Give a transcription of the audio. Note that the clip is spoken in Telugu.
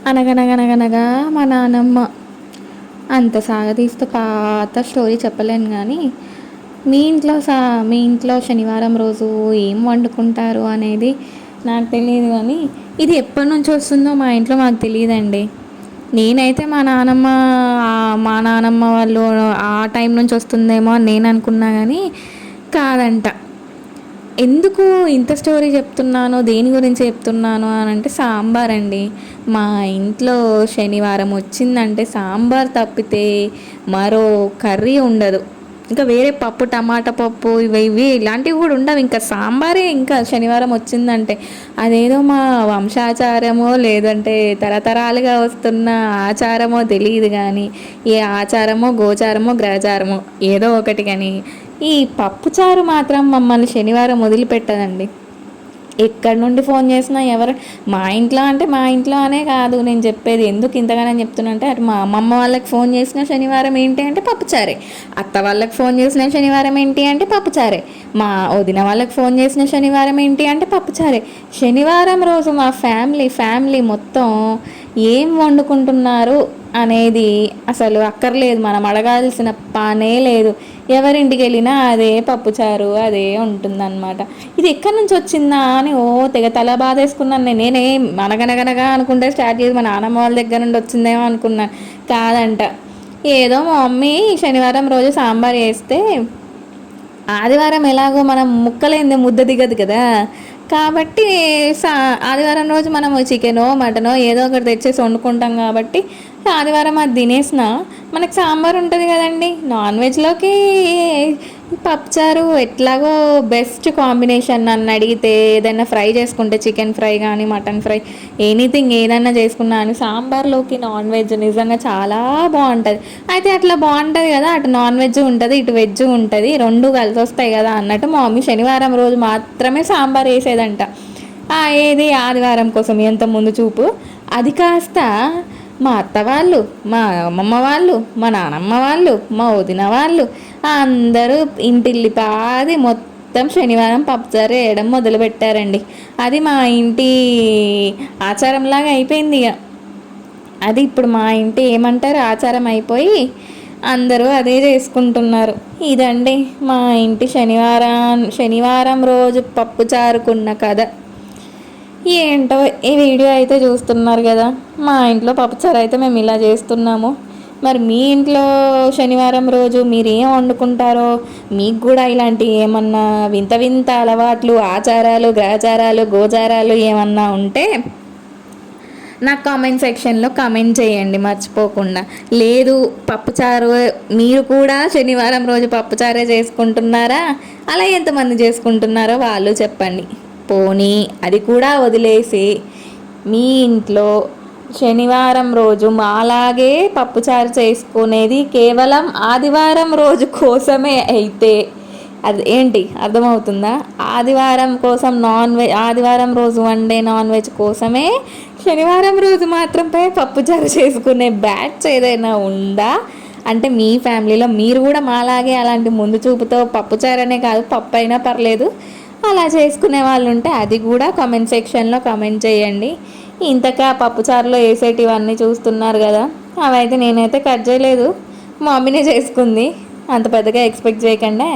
అనగనగనగనగా మా నానమ్మ అంత సాగదీస్తూ పాత స్టోరీ చెప్పలేను కానీ మీ ఇంట్లో శనివారం రోజు ఏం వండుకుంటారు అనేది నాకు తెలియదు కానీ ఇది ఎప్పటి నుంచి వస్తుందో మా ఇంట్లో మాకు తెలియదండి. నేనైతే మా నానమ్మ వాళ్ళు ఆ టైం నుంచి వస్తుందేమో అని నేను అనుకున్నా కానీ కాదంట. ఎందుకు ఇంత స్టోరీ చెప్తున్నాను, దేని గురించి చెప్తున్నాను అని అంటే సాంబార్ అండి. మా ఇంట్లో శనివారం వచ్చిందంటే సాంబార్ తప్పితే మరో కర్రీ ఉండదు. ఇంకా వేరే పప్పు, టమాటా పప్పు ఇవి ఇవి ఇలాంటివి కూడా ఉండవు. ఇంకా సాంబారే ఇంకా శనివారం వచ్చిందంటే అదేదో మా వంశాచారమో లేదంటే తరతరాలుగా వస్తున్న ఆచారమో తెలియదు కానీ ఏ ఆచారమో గోచారమో గ్రహచారమో ఏదో ఒకటి కానీ ఈ పప్పుచారు మాత్రం మమ్మల్ని శనివారం వదిలిపెట్టదండి. ఎక్కడి నుండి ఫోన్ చేసినా ఎవరు మా ఇంట్లో అంటే మా ఇంట్లో అనే కాదు నేను చెప్పేది, ఎందుకు ఇంతగానో చెప్తున్నా అంటే అటు మా అమ్మమ్మ వాళ్ళకి ఫోన్ చేసిన శనివారం ఏంటి అంటే పప్పుచారే, అత్త వాళ్ళకి ఫోన్ చేసిన శనివారం ఏంటి అంటే పప్పుచారే, మా వదిన వాళ్ళకి ఫోన్ చేసిన శనివారం ఏంటి అంటే పప్పుచారే. శనివారం రోజు మా ఫ్యామిలీ మొత్తం ఏం వండుకుంటున్నారు అనేది అసలు అక్కర్లేదు, మనం అడగాల్సిన పనే లేదు. ఎవరింటికి వెళ్ళినా అదే పప్పుచారు అదే ఉంటుందన్నమాట. ఇది ఎక్కడి నుంచి వచ్చిందా అని తెగ తల బాధేసుకున్నాను. నేనే అనగనగనగా అనుకుంటే స్టార్ట్ చేసి మా నాన్నమ్మ వాళ్ళ దగ్గర నుండి వచ్చిందేమో అనుకున్నాను. కాదంట, ఏదో మా మమ్మీ శనివారం రోజు సాంబార్ వేస్తే ఆదివారం ఎలాగో మనం ముక్కలేందే ముద్ద దిగదు కదా, కాబట్టి ఆదివారం రోజు మనం చికెనో మటనో ఏదో ఒకటి తెచ్చేసి వండుకుంటాం కాబట్టి ఆదివారం అది తినేసిన మనకు సాంబార్ ఉంటుంది కదండి. నాన్ వెజ్లోకి పప్పుచారు ఎట్లాగో బెస్ట్ కాంబినేషన్. నన్ను అడిగితే ఏదైనా ఫ్రై చేసుకుంటే చికెన్ ఫ్రై కానీ మటన్ ఫ్రై ఎనీథింగ్ ఏదైనా చేసుకున్నా అని సాంబార్లోకి నాన్ వెజ్ నిజంగా చాలా బాగుంటుంది. అయితే అట్లా బాగుంటుంది కదా, అటు నాన్ వెజ్ ఉంటుంది ఇటు వెజ్ ఉంటుంది, రెండు కలిసి వస్తాయి కదా అన్నట్టు మా మమ్మీ శనివారం రోజు మాత్రమే సాంబార్ వేసేదంట. ఏది ఆదివారం కోసం ఎంత ముందు చూపు. అది కాస్త మా అత్త వాళ్ళు, మా అమ్మమ్మ వాళ్ళు, మా నానమ్మ వాళ్ళు, మా వదిన వాళ్ళు అందరూ ఇంటిల్లిపాది మొత్తం శనివారం పప్పుచారు వేయడం మొదలుపెట్టారండి. అది మా ఇంటి ఆచారంలాగా అయిపోయింది ఇక. అది ఇప్పుడు మా ఇంటి ఏమంటారు ఆచారం అయిపోయి అందరూ అదే చేసుకుంటున్నారు. ఇదండి మా ఇంటి శనివారం రోజు పప్పుచారుకున్న కథ. ఏంటో ఈ వీడియో అయితే చూస్తున్నారు కదా, మా ఇంట్లో పప్పుచారు అయితే మేము ఇలా చేస్తున్నాము. మరి మీ ఇంట్లో శనివారం రోజు మీరు ఏం వండుకుంటారో, మీకు కూడా ఇలాంటి ఏమన్నా వింత వింత అలవాట్లు, ఆచారాలు, గ్రహచారాలు, గోచారాలు ఏమన్నా ఉంటే నాకు కామెంట్ సెక్షన్లో కామెంట్ చేయండి మర్చిపోకుండా. లేదు పప్పుచారు మీరు కూడా శనివారం రోజు పప్పుచారే చేసుకుంటున్నారా, అలా ఎంతమంది చేసుకుంటున్నారో వాళ్ళు చెప్పండి. పోనీ అది కూడా వదిలేసి మీ ఇంట్లో శనివారం రోజు మాలాగే పప్పుచారు చేసుకునేది కేవలం ఆదివారం రోజు కోసమే అయితే అది ఏంటి అర్థమవుతుందా? ఆదివారం కోసం ఆదివారం రోజు వండే నాన్ వెజ్ కోసమే శనివారం రోజు మాత్రమే పప్పుచారు చేసుకునే బ్యాచ్ ఏదైనా ఉందా అంటే మీ ఫ్యామిలీలో మీరు కూడా మాలాగే అలాంటి ముందు చూపుతో పప్పుచారనే కాదు పప్పు అయినా పర్లేదు అలా చేసుకునే వాళ్ళు ఉంటే అది కూడా కామెంట్ సెక్షన్లో కామెంట్ చేయండి. ఇంతకా పప్పుచారులో వేసేటివన్నీ చూస్తున్నారు కదా, అవైతే నేనైతే కట్ చేయలేదు, మా మమ్మీనే చేసుకుంది. అంత పెద్దగా ఎక్స్పెక్ట్ చేయకండి.